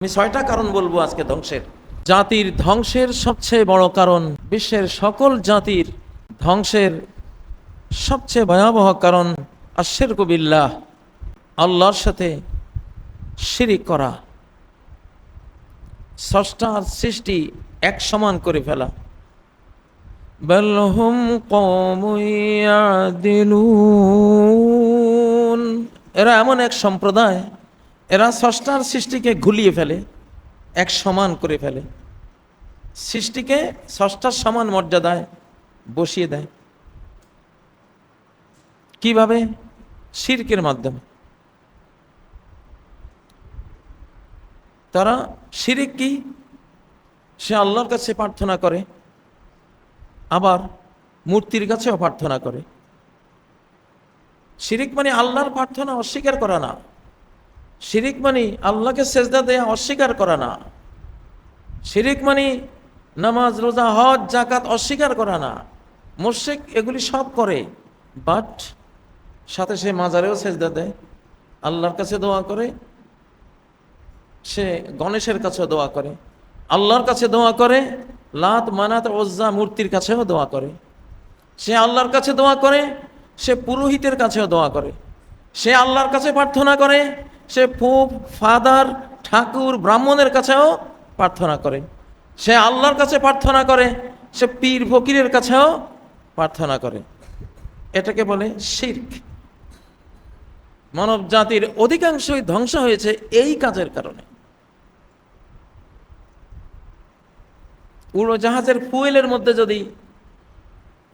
আমি 6টা কারণ বলবো আজকে ধ্বংসের। জাতির ধ্বংসের সবচেয়ে বড় কারণ, বিশ্বের সকল জাতির ধ্বংসের সবচেয়ে ভয়াবহ কারণ আশশিরকু বিল্লাহ, আল্লাহর সাথে শিরিক করা, স্রষ্টার সৃষ্টি এক সমান করে ফেলা। বাল হুম কওমুন ইয়াদিলুন, এরা এমন এক সম্প্রদায়, এরা স্রষ্টার সৃষ্টিকে ঘুলিয়ে ফেলে, এক সমান করে ফেলে, সৃষ্টিকে স্রষ্টার সমান মর্যাদায় বসিয়ে দেয়। কিভাবে? শিরকের মাধ্যমে। তারা শিরিক কি? সে আল্লাহর কাছে প্রার্থনা করে, আবার মূর্তির কাছেও প্রার্থনা করে। শিরিক মানে আল্লাহর প্রার্থনা অস্বীকার করা না, শিরিক মানে আল্লাহকে সেজদা দেয়া অস্বীকার করা না, শিরিক মানে নামাজ রোজা হজ জাকাত অস্বীকার করা না। মুশরিক এগুলি সব করে, বাট সাথে সে মাজারেও সেজদা দেয়, আল্লাহর কাছে দোয়া করে, সে গণেশের কাছেও দোয়া করে, আল্লাহর কাছে দোয়া করে, লাত মানাত ওজ্জা মূর্তির কাছেও দোয়া করে, সে আল্লাহর কাছে দোয়া করে, সে পুরোহিতের কাছেও দোয়া করে, সে আল্লাহর কাছে প্রার্থনা করে, সে ফুফ ফাদার ঠাকুর ব্রাহ্মণের কাছেও প্রার্থনা করে, সে আল্লাহর কাছে প্রার্থনা করে, সে পীর ফকিরের কাছেও প্রার্থনা করে। এটাকে বলে শিরক। মানব জাতির অধিকাংশই ধ্বংস হয়েছে এই কাজের কারণে। উড়োজাহাজের ফুয়েলের মধ্যে যদি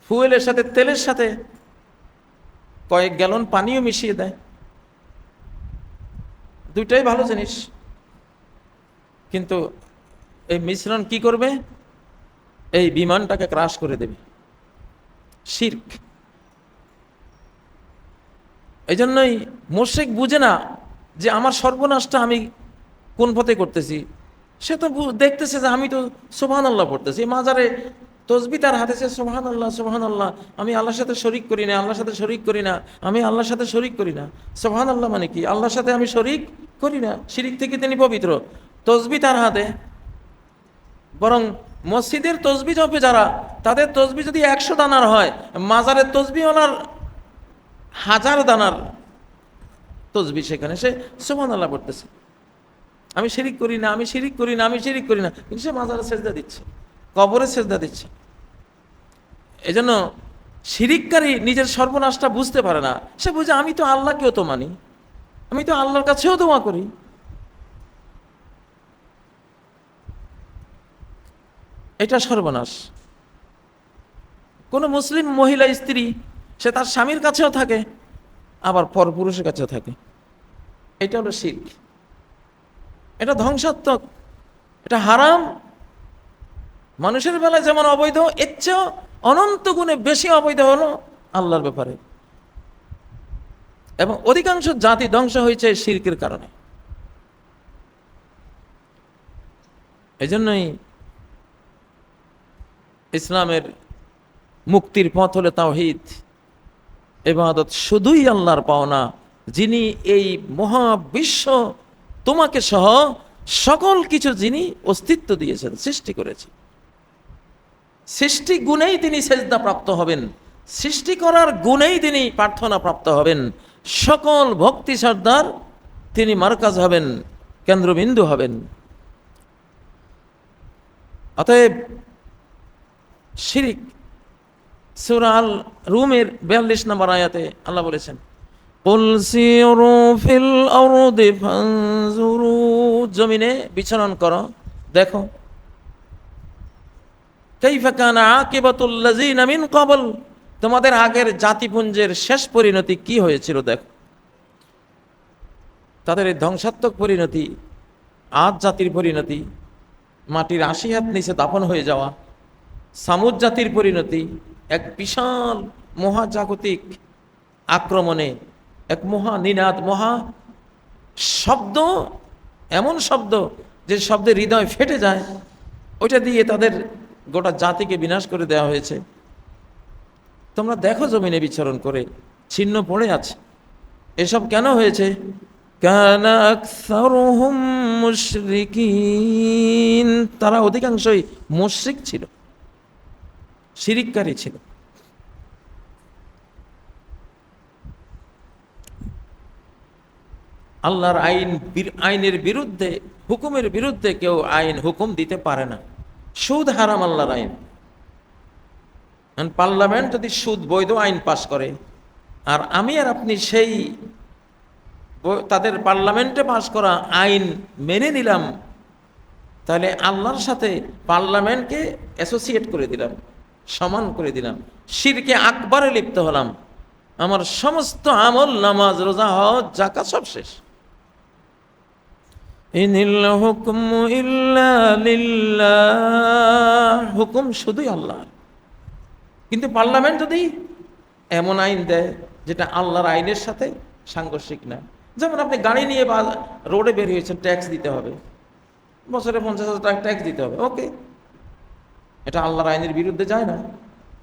ফুয়েলের সাথে তেলের সাথে কয়েক গ্যালন পানিও মিশিয়ে দেয়, দুইটাই ভালো জিনিস, কিন্তু এই মিশ্রণ কি করবে? এই বিমানটাকে ক্রাশ করে দেবে। শিরক। এই জন্যই মুশরিক বুঝে না যে আমার সর্বনাশটা আমি কোন পথে করতেছি। সে তো দেখতেছে যে আমি তো সুবহানাল্লাহ পড়তেছি, মাজারে তসবি তার হাতে, সে সুবহানাল্লাহ সুবহানাল্লাহ, আমি আল্লাহর সাথে শরিক করি না, আল্লাহর সাথে শরিক করি না, আমি আল্লাহর সাথে শরিক করি না। সুবহানাল্লাহ মানে কি? আল্লাহর সাথে আমি শরিক করি না, শিরিক থেকে তিনি পবিত্র। তসবি তার হাতে, বরং মসজিদের তসবি জপে যারা, তাদের তসবি যদি 100 দানার হয়, মাজারের তসবি ওনার 1000 দানার তসবি, সেখানে সে সুবহানাল্লাহ পড়তেছে। আমি শিরিক করি না, আমি শিরিক করি না, আমি শিরিক করি না, কিন্তু সে মাজারে সেজদা দিচ্ছে, কবরে সেজদা দিচ্ছে। এজন্য শিরিককারী নিজের সর্বনাশটা বুঝতে পারে না। সে বুঝে আমি তো আল্লাহকেও তো মানি, আমি তো আল্লাহর কাছেও দোয়া করি। এটা সর্বনাশ। কোনো মুসলিম মহিলা স্ত্রী, সে তার স্বামীর কাছেও থাকে, আবার পরপুরুষের কাছেও থাকে। এটা হলো শিরক। এটা ধ্বংসাত্মক, এটা হারাম। মানুষের বেলায় যেমন অবৈধ, এর চেয়েও অনন্ত গুণে বেশি অবৈধ হলো আল্লাহর ব্যাপারে। এবং অধিকাংশ জাতি ধ্বংস হয়েছে শিরকের কারণে। এই জন্যই ইসলামের মুক্তির পথ হলো তাওহীদ, ইবাদত শুধুই আল্লাহর পাওনা, যিনি এই মহাবিশ্ব তোমাকে সহ সকল কিছু যিনি অস্তিত্ব দিয়েছেন, সৃষ্টি করেছেন। সৃষ্টি গুণেই তিনি সেজদা প্রাপ্ত হবেন, সৃষ্টি করার গুণেই তিনি প্রার্থনা প্রাপ্ত হবেন, সকল ভক্তি শ্রদ্ধার তিনি মারকাজ হবেন, কেন্দ্রবিন্দু হবেন। অতএব শিরিক, সূরা আল রুমের 42 নম্বর আয়াতে আল্লাহ বলেছেন, কুল সিরু ফিল আরদি ফানজুরু, জমিনে বিচরণ করো, দেখো, কাইফা কানা আকিবাতুল লাযিনা মিন ক্বাবল, তোমাদের আগের জাতিপুঞ্জের শেষ পরিণতি কি হয়েছিল দেখো। তাদের এই ধ্বংসাত্মক পরিণতি, আদ জাতির পরিণতি, মাটির 80 হাত নিচে দাফন হয়ে যাওয়া। সামুদ জাতির পরিণতি, এক বিশাল মহাজাগতিক আক্রমণে, এক মহা নিনাদ, মহা শব্দ, এমন শব্দ যে শব্দে হৃদয় ফেটে যায়, ওইটা দিয়ে তাদের গোটা জাতিকে বিনাশ করে দেওয়া হয়েছে। তোমরা দেখো জমিনে বিচরণ করে, ছিন্ন পড়ে আছে। এসব কেন হয়েছে? কানা আকসারুহুম মুশরিকিন, তারা অধিকাংশই মুশরিক ছিল, শিরিককারী ছিল। আল্লাহর আইনের বিরুদ্ধে, হুকুমের বিরুদ্ধে কেউ আইন হুকুম দিতে পারে না। সুদ হারাম আল্লাহর আইন। পার্লামেন্ট যদি সুদ বৈধ আইন পাশ করে, আর আমি আর আপনি সেই তাদের পার্লামেন্টে পাশ করা আইন মেনে নিলাম, তাহলে আল্লাহর সাথে পার্লামেন্টকে অ্যাসোসিয়েট করে দিলাম, সমান করে দিলাম, শিরকে আকবারে লিপ্ত হলাম। আমার সমস্ত আমল, নামাজ, রোজা, হজ, যাকাত সব শেষ। ইনিল হুকমু ইল্লা লিল্লাহ, হুকুম শুধুই আল্লাহ। কিন্তু পার্লামেন্ট যদি এমন আইন দেয় যেটা আল্লাহর আইনের সাথে সাংঘর্ষিক না, যেমন আপনি গাড়ি নিয়ে বা রোডে বের হয়েছেন, ট্যাক্স দিতে হবে, বছরে 50,000 টাকা ট্যাক্স দিতে হবে, ওকে, এটা আল্লাহর আইনের বিরুদ্ধে যায় না,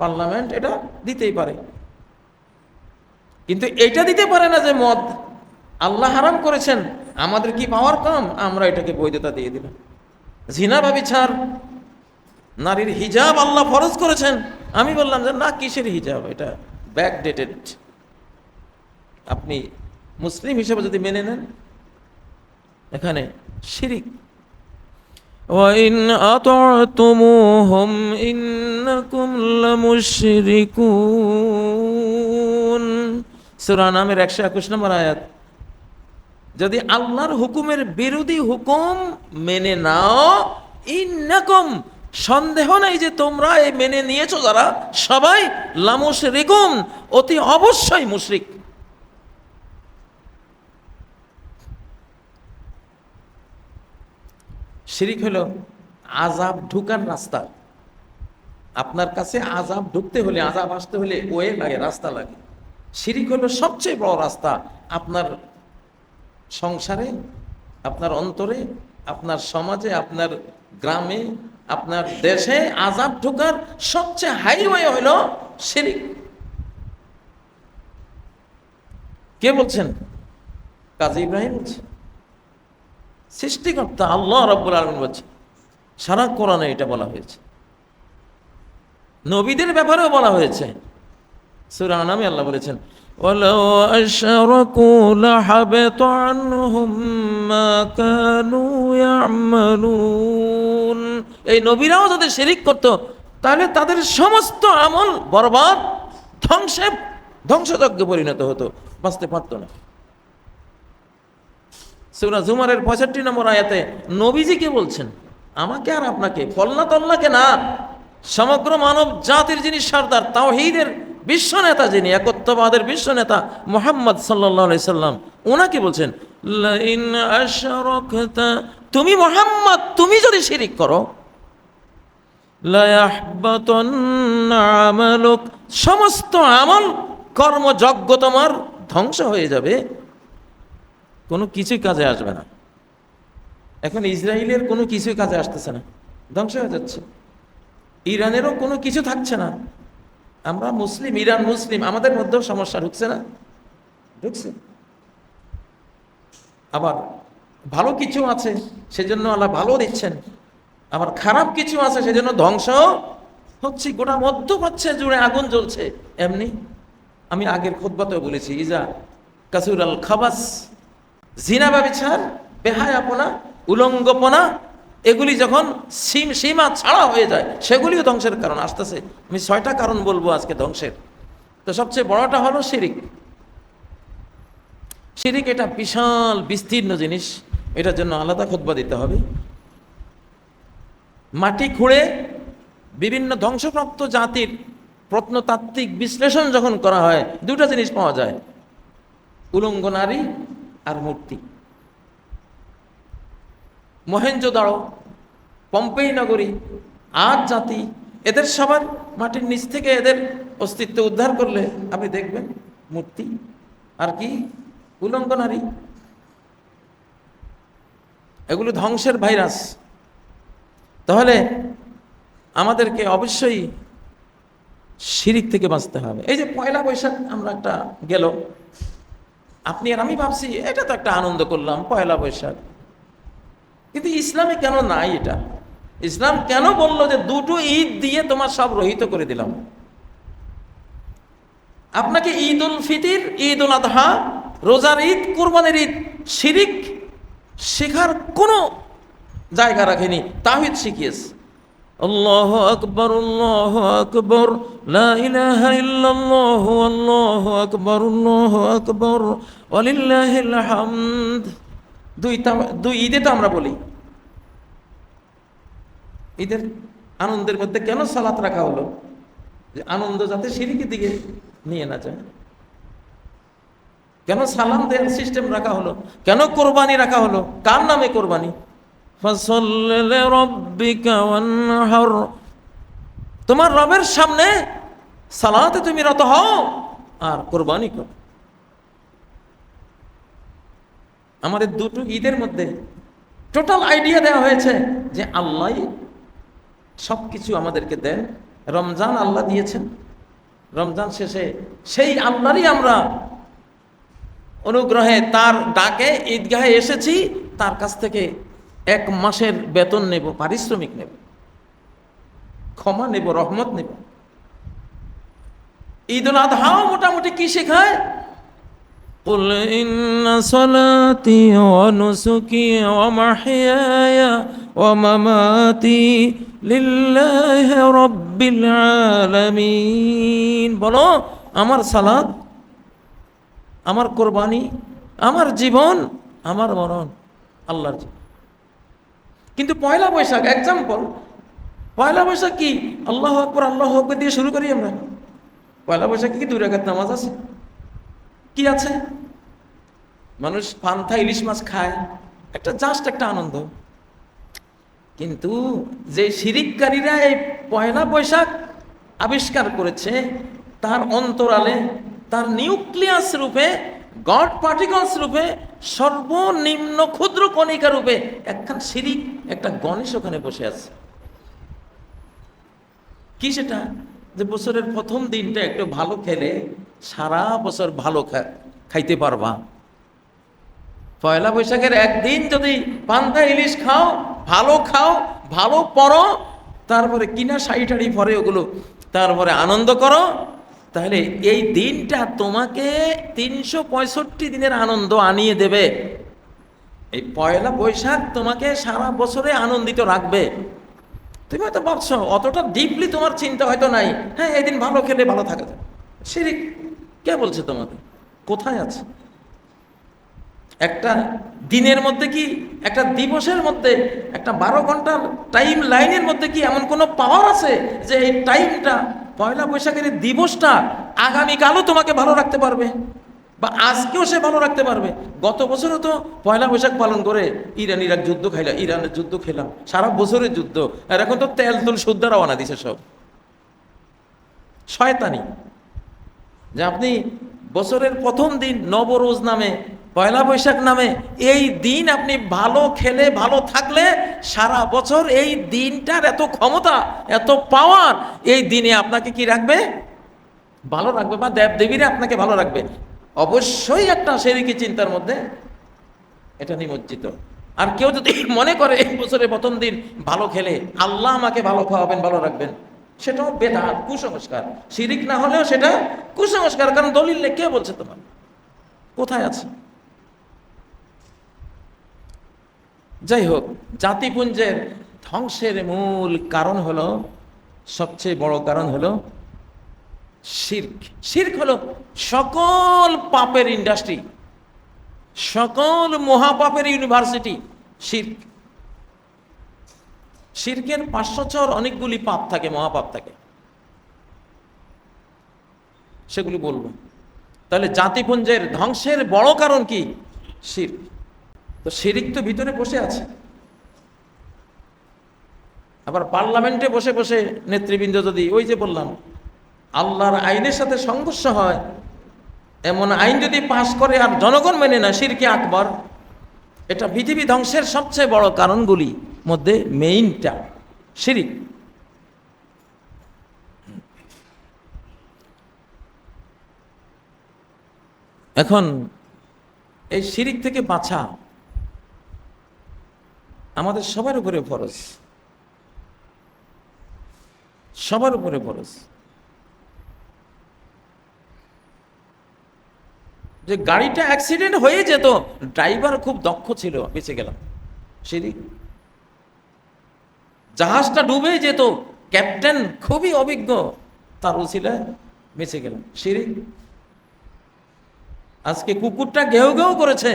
পার্লামেন্ট এটা দিতেই পারে। কিন্তু এটা দিতে পারে না যে মদ আল্লাহ হারাম করেছেন, আমাদের কি পাওয়ার কম, আমরা এটাকে বৈধতা দিয়ে দিলাম। জিনা ব্যভিচার, নারীর হিজাব আল্লাহ ফরজ করেছেন, আমি বললাম যে না, কিসের হিজাব, এটা ব্যাকডেটেড, আপনি মুসলিম হিসেবে যদি মেনে নেন, এখানে শিরিক। ওয়াইন আতা'তুমুহুম ইন্নাকুম লামুশরিকুন, সূরা নামের 121 নম্বর আয়াত। যদি আল্লাহর হুকুমের বিরোধী হুকুম মেনে নাও, ইন্নাকুম, সন্দেহ নাই যে তোমরা এই মেনে নিয়েছো যারা, সবাই লামুশরিকুন, অতি অবশ্যই মুশরিক। শিরিক হলো আযাব ঢুকার রাস্তা। আপনার কাছে আযাব ঢুকতে হলে, আযাব আসতে হলে ওয়ে লাগে, রাস্তা লাগে। শিরিক হলো সবচেয়ে বড় রাস্তা। আপনার সংসারে, আপনার অন্তরে, আপনার সমাজে, আপনার গ্রামে, আপনার দেশে আযাব ঢোকার সবচেয়ে হাইওয়ে হলো শিরিক। কে বলছেন? কাজী ইব্রাহিম বলছে, সৃষ্টিকর্তা আল্লাহ রাব্বুল আলামিন বলছে। সারা কোরআনে এটা বলা হয়েছে, নবীদের ব্যাপারেও বলা হয়েছে। সূরা আনামে আল্লাহ বলেছেন, ওয়ালাউ আশরাকু লাহাবাত আনহুম মা কানু ইয়ামালুন, এই নবীরাও যদি শিরিক করত, তাহলে তাদের সমস্ত আমল বরবাদ, ধ্বংসযজ্ঞে পরিণত হতো, বাঁচতে পারতো না। সূরা জুমারের 65 নম্বর আয়াতে নবীজিকে বলছেন, আমাকে আর আপনাকে, ফলনা তল্লাকে না, সমগ্র মানব জাতির যিনি সর্দার, তাওহীদের বিশ্ব নেতা, যিনি একত্ববাদের বিশ্ব নেতা মুহাম্মদ সাল্লাল্লাহু আলাইহি সাল্লাম, ওনাকে বলছেন, লাইন আশরাকতা, তুমি মুহাম্মদ, তুমি যদি শিরিক করো, লা ইয়াহবাতান্না আমালুক, সমস্ত আমল, কর্মযজ্ঞ তোমার ধ্বংস হয়ে যাবে, কোনো কিছুই কাজে আসবে না। এখন ইসরায়েলের কোনো কিছুই কাজে আসতেছে না, ধ্বংস হয়ে যাচ্ছে। ইরানেরও কোনো কিছু থাকছে না। আমরা মুসলিম, ইরান মুসলিম, আমাদের মধ্যেও সমস্যা ঢুকছে না, ঢুকছে। আবার ভালো কিছু আছে সেজন্য আল্লাহ ভালো দিচ্ছেন, আবার খারাপ কিছু আছে সেজন্য ধ্বংস হচ্ছে। গোটা মধ্যপ্রাচ্যে জুড়ে আগুন জ্বলছে। এমনি আমি আগের খুতবাতেও বলেছি, ইজা কাসুরাল খাবাস, জিনা ব্যভিচার, বেহায়াপনা, উলঙ্গপনা, এগুলি যখন সীমা ছাড়া হয়ে যায়, সেগুলিও ধ্বংসের কারণ আসতেছে। আমি 6টা কারণ বলবো আজকে ধ্বংসের। তো সবচেয়ে বড়টা হলো শিরিক। শিরিক এটা বিশাল বিস্তীর্ণ জিনিস, এটার জন্য আলাদা খুতবা দিতে হবে। মাটি খুঁড়ে বিভিন্ন ধ্বংসপ্রাপ্ত জাতির প্রত্নতাত্ত্বিক বিশ্লেষণ যখন করা হয়, 2টা জিনিস পাওয়া যায়, উলঙ্গ নারী আর মূর্তি। মহেঞ্জোদাড়ো, পম্পেই নগরী, আদ জাতি, এদের সবার মাটির নিচ থেকে এদের অস্তিত্ব উদ্ধার করলে আপনি দেখবেন মূর্তি আর কি উলঙ্গ নারী। এগুলো ধ্বংসের ভাইরাস। তাহলে আমাদেরকে অবশ্যই শিরিক থেকে বাঁচতে হবে। এই যে পয়লা বৈশাখ আমরা একটা গেল, আপনি আর আমি ভাবছি এটা তো একটা আনন্দ করলাম পয়লা বৈশাখ, কিন্তু ইসলামে কেন নাই এটা? ইসলাম কেন বললো যে দুটো ঈদ দিয়ে তোমার সব রহিত করে দিলাম? আপনাকে ঈদ উল ফিতির, ঈদ উল আদহা, রোজার ঈদ, কুরবানির ঈদ, শিরিক শেখার কোনো জায়গা রাখেনি, তাওহীদ শিখিয়েছে। আল্লাহু আকবার, আল্লাহু আকবার, লা ইলাহা ইল্লাল্লাহু, আল্লাহু আকবার, আল্লাহু আকবার, ওয়ালিল্লাহিল হামদ। দুই ঈদে তো আমরা বলি। ঈদের আনন্দের মধ্যে কেন সালাত রাখা হলো? যে আনন্দ যাতে শিরকের দিকে নিয়ে না যায়। কেন সালাম দেওয়ার সিস্টেম রাখা হলো? কেন কোরবানি রাখা হলো? কার নামে কোরবানি? ফাসাল্লি লিরাব্বিকা ওয়ানহার, তোমার রবের সামনে সালাতে তুমি রত হও আর কোরবানি করো। আমাদের দুটো ঈদের মধ্যে টোটাল আইডিয়া দেওয়া হয়েছে যে আল্লাহ সব কিছু আমাদেরকে দেন। রমজান আল্লাহ দিয়েছেন, রমজান শেষে সেই আল্লাহরই আমরা অনুগ্রহে তার ডাকে ঈদগাহে এসেছি, তার কাছ থেকে 1 মাসের বেতন নেব, পারিশ্রমিক নেব, ক্ষমা নেব, রহমত নেব। ঈদ উল আদহাও মোটামুটি কি শেখায়? قل إن صلاتي ونسكي ومحياي ومماتي لله رب العالمين। বলো আমার সালাত, আমার কোরবানি, আমার জীবন, আমার মরণ আল্লাহর জীবন। কিন্তু পয়লা বৈশাখ এক্সাম্পল, পয়লা বৈশাখ কি আল্লাহু আকবার, আল্লাহু আকবার দিয়ে শুরু করি আমরা? পয়লা বৈশাখে কি 2 রাকাত নামাজ আছে? কি আছে? মানুষ পান্থা ইলিশ মাছ খায়, একটা জাস্ট একটা আনন্দ। কিন্তু যে শিরিককারীরা এই পয়লা বৈশাখ আবিষ্কার করেছে, তার অন্তরালে, তার নিউক্লিয়াস রূপে, গড পার্টিকলস রূপে, সর্বনিম্ন ক্ষুদ্র কণিকা রূপে একখান শিরিক, একটা গণেশ ওখানে বসে আছে। কি সেটা? যে বছরের প্রথম দিনটা একটু ভালো খেলে সারা বছর ভালো খাইতে পারবা। পয়লা বৈশাখের একদিন যদি পান্তা ইলিশ খাও, ভালো পরো, তারপরে কিনা শাড়ি টাড়ি পরে ওগুলো, তারপরে আনন্দ করো, তাহলে এই দিনটা তোমাকে 365 দিনের আনন্দ আনিয়ে দেবে। এই পয়লা বৈশাখ তোমাকে সারা বছরে আনন্দিত রাখবে। তুমি হয়তো ভাবছো অতটা ডিপলি তোমার চিন্তা হয়তো নাই, হ্যাঁ এই দিন ভালো খেলে ভালো থাকা যায়। শিরিক কে বলছে তোমাকে? কোথায় আছে? একটা দিনের মধ্যে কি, একটা দিবসের মধ্যে, একটা 12 ঘন্টার টাইম লাইনের মধ্যে কি এমন কোনো পাওয়ার আছে যে এই টাইমটা, পয়লা বৈশাখের এই দিবসটা আগামীকালও তোমাকে ভালো রাখতে পারবে, বা আজকেও সে ভালো রাখতে পারবে? গত বছরও তো পয়লা বৈশাখ পালন করে ইরানের যুদ্ধ খেলাম, সারা বছরের যুদ্ধ, আর এখন তো তেল তুল শুদ্ধ রওনা দিছে সব। শয়তানি যে আপনি বছরের প্রথম দিন নবরোজ নামে, পয়লা বৈশাখ নামে এই দিন আপনি ভালো খেলে ভালো থাকলে সারা বছর এই দিনটার এত ক্ষমতা, এত পাওয়ার এই দিনে আপনাকে কি রাখবে? ভালো রাখবে, বা দেবদেবীরা আপনাকে ভালো রাখবে। অবশ্যই একটা শিরকি চিন্তার মধ্যে এটা নিমজ্জিত। আর কেউ যদি মনে করে এই বছরের প্রথম দিন ভালো খেলে আল্লাহ আমাকে ভালো খাওয়াবেন, ভালো রাখবেন, সেটাও বেদাত, কুসংস্কার। শিরিক না হলেও সেটা কুসংস্কার। কারণ দলিল কে বলছে? তোমার কোথায় আছে? যাই হোক, জাতিপুঞ্জের ধ্বংসের মূল কারণ হলো, সবচেয়ে বড় কারণ হলো শিরক। শিরক হলো সকল পাপের ইন্ডাস্ট্রি, সকল মহাপাপের ইউনিভার্সিটি শিরক। শিরকের 500 অনেকগুলি পাপ থাকে, মহাপাপ থাকে, সেগুলি বলবো। তাহলে জাতিপুঞ্জের ধ্বংসের বড় কারণ কি? শিরক। তো শিরক তো ভিতরে বসে আছে। আবার পার্লামেন্টে বসে বসে নেতৃবৃন্দ যদি, ওই যে বললাম, আল্লাহর আইনের সাথে সংঘর্ষ হয় এমন আইন যদি পাশ করে আর জনগণ মেনে না, শিরকে আকবর। এটা পৃথিবী ধ্বংসের সবচেয়ে বড় কারণগুলি মধ্যে মেইনটা শিরক। এখন এই শিরিক থেকে বাঁচা আমাদের সবার উপরে ফরজ, সবার উপরে ফরজ। যে গাড়িটা অ্যাক্সিডেন্ট হয়ে যেত, ড্রাইভার খুব দক্ষ ছিল, বেঁচে গেলাম, শিরিক। জাহাজটা ডুবে যেত, ক্যাপ্টেন খুবই অভিজ্ঞ, তার উসিলায় বেঁচে গেলাম, শিরিক। আজকে কুকুরটা ঘেউ ঘেউ করেছে,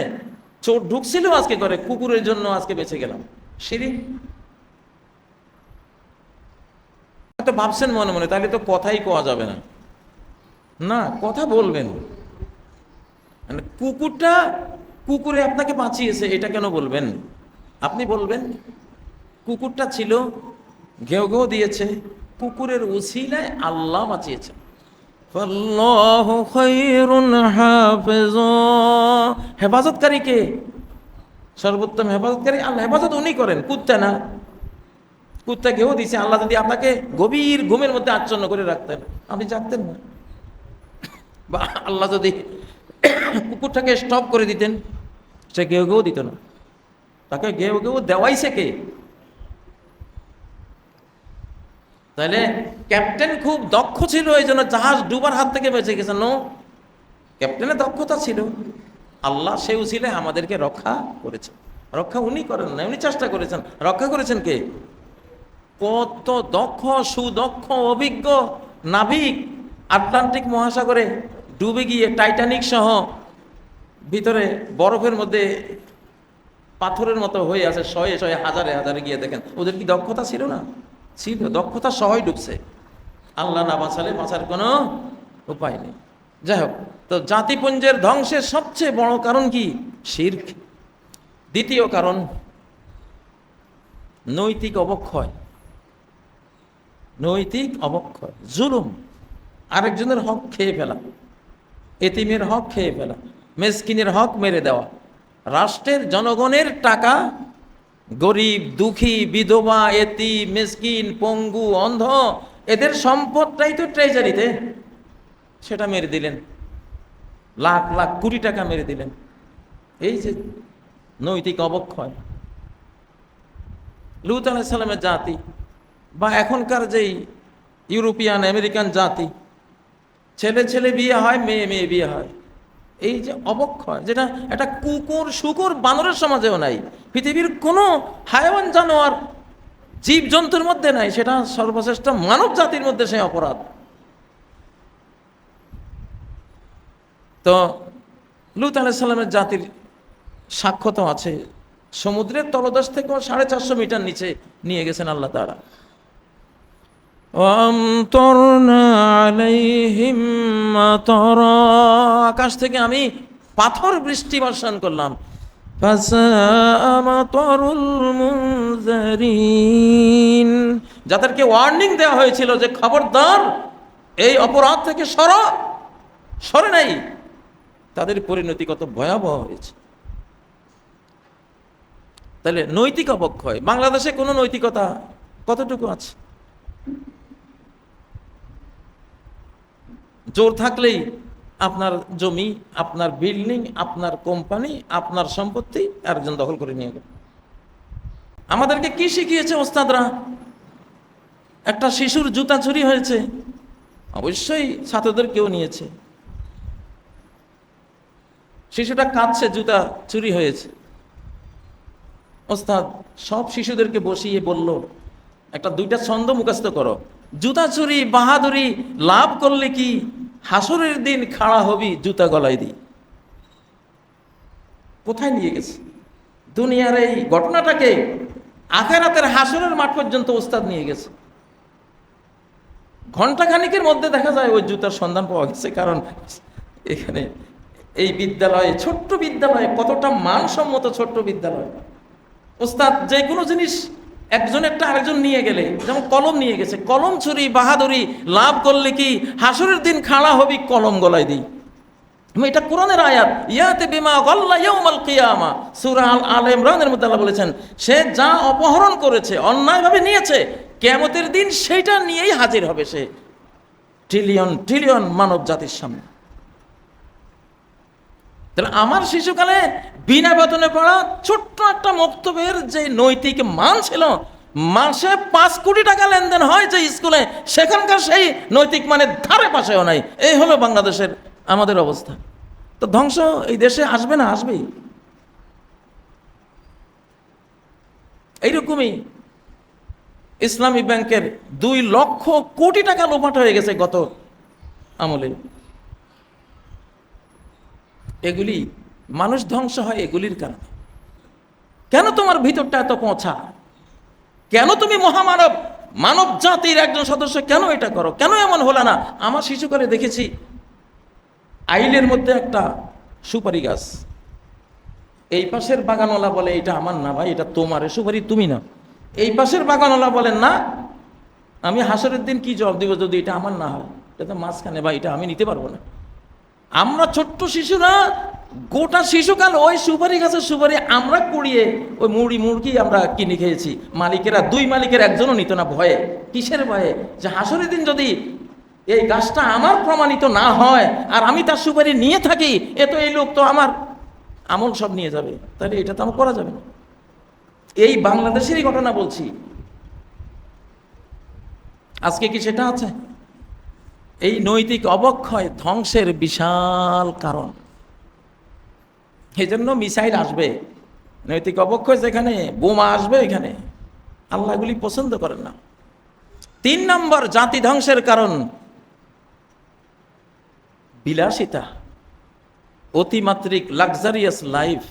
চোর ঢুকছিল আজকে করে, কুকুরের জন্য আজকে বেঁচে গেলাম, শিরিক। তো ভাবছেন মনে মনে, তাহলে তো কথাই কোয়া যাবে না। না, কথা বলবেন। মানে কুকুরটা, কুকুরে আপনাকে বাঁচিয়েছে, এটা কেন বলবেন? আপনি বলবেন কুকুরটা ছিল, ঘেউ ঘেউ দিয়েছে, কুকুরের উসিলায় আল্লাহ বাঁচিয়েছে। ফাল্লাহু খায়রুন হাফিজা, হেফাজতকারী কে? সর্বোত্তম হেফাজতকারী আল্লাহ। হেফাজত উনি করেন, কুত্তা না। কুত্তা ঘেউ দিছে, আল্লাহ যদি আপনাকে গভীর ঘুমের মধ্যে আচ্ছন্ন করে রাখতেন, আপনি জাগতেন না। বা আল্লাহ যদি কুকুরটাকে স্টপ করে দিতেন, সে ঘেউ ঘেউ দিত না। তাকে ঘেউ ঘেউ দেওয়াইছে কে? তাহলে ক্যাপ্টেন খুব দক্ষ ছিল, এই জন্য জাহাজ ডুবার হাত থেকে বেঁচে গেছে। নো, ক্যাপ্টেনের দক্ষতা ছিল, আল্লাহ সে উসিলায় আমাদেরকে রক্ষা করেছেন। রক্ষা উনি করেন না, উনি চেষ্টা করেছেন। রক্ষা করেছেন কে? কত দক্ষ, সুদক্ষ, অভিজ্ঞ নাবিক আটলান্টিক মহাসাগরে ডুবে গিয়ে টাইটানিক সহ ভিতরে বরফের মধ্যে পাথরের মতো হয়ে আছে, শয়ে শয়ে হাজারে হাজারে গিয়ে দেখেন, ওদের কি দক্ষতা ছিল না? ছিল, দক্ষতা সহই ডুবছে। আল্লাহ না বাঁচালে বাঁচার কোনো উপায় নেই। যাই হোক, তো জাতিপুঞ্জের ধ্বংসের সবচেয়ে বড় কারণ কি? শিরক। দ্বিতীয় কারণ নৈতিক অবক্ষয়। নৈতিক অবক্ষয়, জুলুম, আরেকজনের হক খেয়ে ফেলা, এতিমের হক খেয়ে ফেলা, মেসকিনের হক মেরে দেওয়া, রাষ্ট্রের জনগণের টাকা গরিব, দুঃখী, বিধবা, এতিম, মেসকিন, পঙ্গু, অন্ধ, এদের সম্পদটাই তো ট্রেজারিতে, সেটা মেরে দিলেন, লাখ লাখ কোটি টাকা মেরে দিলেন। এই যে নৈতিক অবক্ষয়। লূত আলাইহিস সালামের জাতি বা এখনকার যেই ইউরোপিয়ান আমেরিকান জাতি, ছেলে ছেলে বিয়ে হয়, মেয়ে মেয়ে বিয়ে হয়। এই যে অবক্ষয়, যেটা একটা কুকুর শুকুর বানরের সমাজেও নাই, পৃথিবীর কোনো হায়াওয়ান জানোয়ার জীব জন্তুর মধ্যে নাই, সেটা সর্বশ্রেষ্ঠ মানব জাতির মধ্যে সেই অপরাধ। তো লূত আলাইহিস সালামের জাতির সাক্ষ্য তো আছে, সমুদ্রের তলদেশ থেকে 450 মিটার নিচে নিয়ে গেছেন আল্লাহ তাআলা। আকাশ থেকে আমি পাথর বৃষ্টি বর্ষণ করলাম। যাদেরকে ওয়ার্নিং দেওয়া হয়েছিল যে খবরদার এই অপরাধ থেকে সরে নাই, তাদের পরিণতি কত ভয়াবহ হয়েছে। তাহলে নৈতিক অবক্ষয়, বাংলাদেশে কোনো নৈতিকতা কতটুকু আছে? জোর থাকলেই আপনার জমি, আপনার বিল্ডিং, আপনার কোম্পানি, আপনার সম্পত্তি আরেকজন দখল করে নিয়ে গেল। আমাদেরকে কি শিখিয়েছে ওস্তাদরা? একটা শিশুর জুতা চুরি হয়েছে, অবশ্যই ছাত্রদের কেউ নিয়েছে, শিশুটা কাঁদছে, জুতা চুরি হয়েছে। ওস্তাদ সব শিশুদেরকে বসিয়ে বলল, একটা 2টা ছন্দ মুখস্থ করো। জুতা চুরি বাহাদুরি লাভ করলে কি হাসরের দিন খাড়া হবি জুতা গলায় দি। কোথায় নিয়ে গেছে? দুনিয়ার এই ঘটনাটাকে আখিরাতের হাসরের মাঠ পর্যন্ত ওস্তাদ নিয়ে গেছে। ঘণ্টাখানিকের মধ্যে দেখা যায় ওই জুতার সন্ধান পাওয়া গেছে। কারণ এখানে এই বিদ্যালয়ে, ছোট্ট বিদ্যালয়ে, কতটা মানসম্মত ছোট্ট বিদ্যালয়, ওস্তাদ যে কোনো জিনিস একজন একটা আরেকজন নিয়ে গেলে, যেমন কলম নিয়ে গেছে, কলম চুরি বাহাদুরি লাভ করলে কি হাসরের দিন খাড়া হবি কলম গলায় দিই। এটা কোরআনের আয়াত, ইয়াতে বিমা গাল্লা ইয়াউমাল কিয়ামা, সূরা আল ইমরানের মধ্যে আল্লাহ বলেছেন, সে যা অপহরণ করেছে, অন্যায়ভাবে নিয়েছে, কিয়ামতের দিন সেটা নিয়েই হাজির হবে সে ট্রিলিয়ন ট্রিলিয়ন মানব জাতির সামনে। তাহলে আমার শিশুকালে বিনা বেতনে পড়া ছোট্ট একটা মক্তবের যে নৈতিক মান ছিল, মাসে 5 কোটি টাকা লেনদেন হয় যে স্কুলে, সেখানকার সেই নৈতিক মানের ধারে পাশেও নাই। এই হলো বাংলাদেশের আমাদের অবস্থা। তো ধ্বংস এই দেশে আসবে না? আসবেই। এইরকমই ইসলামী ব্যাংকের 2 লক্ষ কোটি টাকা লোপাট হয়ে গেছে গত আমলে। এগুলি মানুষ ধ্বংস হয় এগুলির কারণে। কেন তোমার ভিতরটা এত পৌঁছা? কেন তুমি মহামানব, মানব জাতির একজন সদস্য কেন এটা করো? কেন এমন হলো না? আমার শিশুকালে দেখেছি আইলের মধ্যে একটা সুপারি গাছ, এই পাশের বাগানওয়ালা বলে এটা আমার না ভাই, এটা তোমার, সুপারি তুমি না। এই পাশের বাগানওয়ালা বলেন না, আমি হাসরের দিন কি জবাব দিব যদি এটা আমার না হয়? এটা তো মাঝখানে, ভাই এটা আমি নিতে পারবো না। আমরা ছোট্ট শিশুরা গোটা শিশুকাল ওই সুপারি গাছের সুপারি আমরা কুড়িয়ে ওই মুরগি আমরা কিনে খেয়েছি। মালিকেরা 2 মালিকের একজনও নিত না। ভয়ে, কিসের ভয়ে? যে হাসরের দিন যদি এই গাছটা আমার প্রমাণিত না হয় আর আমি তার সুপারি নিয়ে থাকি, এ তো এই লোক তো আমার আমল সব নিয়ে যাবে, তাহলে এটা তো আমার করা যাবে না। এই বাংলাদেশেরই ঘটনা বলছি। আজকে কি সেটা আছে? এই নৈতিক অবক্ষয় ধ্বংসের বিশাল কারণ। এই জন্য মিসাইল আসবে, নৈতিক অবক্ষয় যেখানে, বোমা আসবে এখানে। আল্লাহ এগুলি পছন্দ করেন না। 3 নম্বর জাতি ধ্বংসের কারণ বিলাসিতা, অতিমাত্রিক লাক্সারিয়াস লাইফ।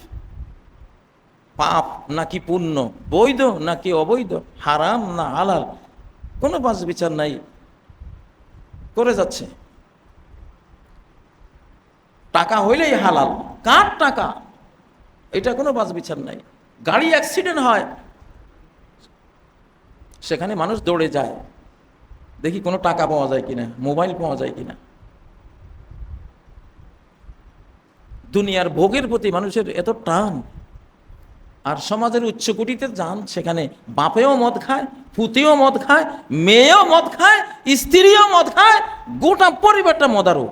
পাপ নাকি পুণ্য, বৈধ নাকি অবৈধ, হারাম না হালাল, কোনো বাছ বিচার নাই, করে যাচ্ছে। টাকা হইলেই হালাল, কার টাকা এটা কোনো বাছ বিচার নাই। গাড়ি অ্যাক্সিডেন্ট হয়, সেখানে মানুষ দৌড়ে যায়, দেখি কোনো টাকা পাওয়া যায় কিনা, মোবাইল পাওয়া যায় কিনা। দুনিয়ার ভোগের প্রতি মানুষের এত টান। আর সমাজের উচ্চকোটিতে যান, সেখানে বাপেও মদ খায়, পুতেও মদ খায়, মেয়েও মদ খায়, স্ত্রীও মদ খায়, গোটা পরিবারটা মদারু।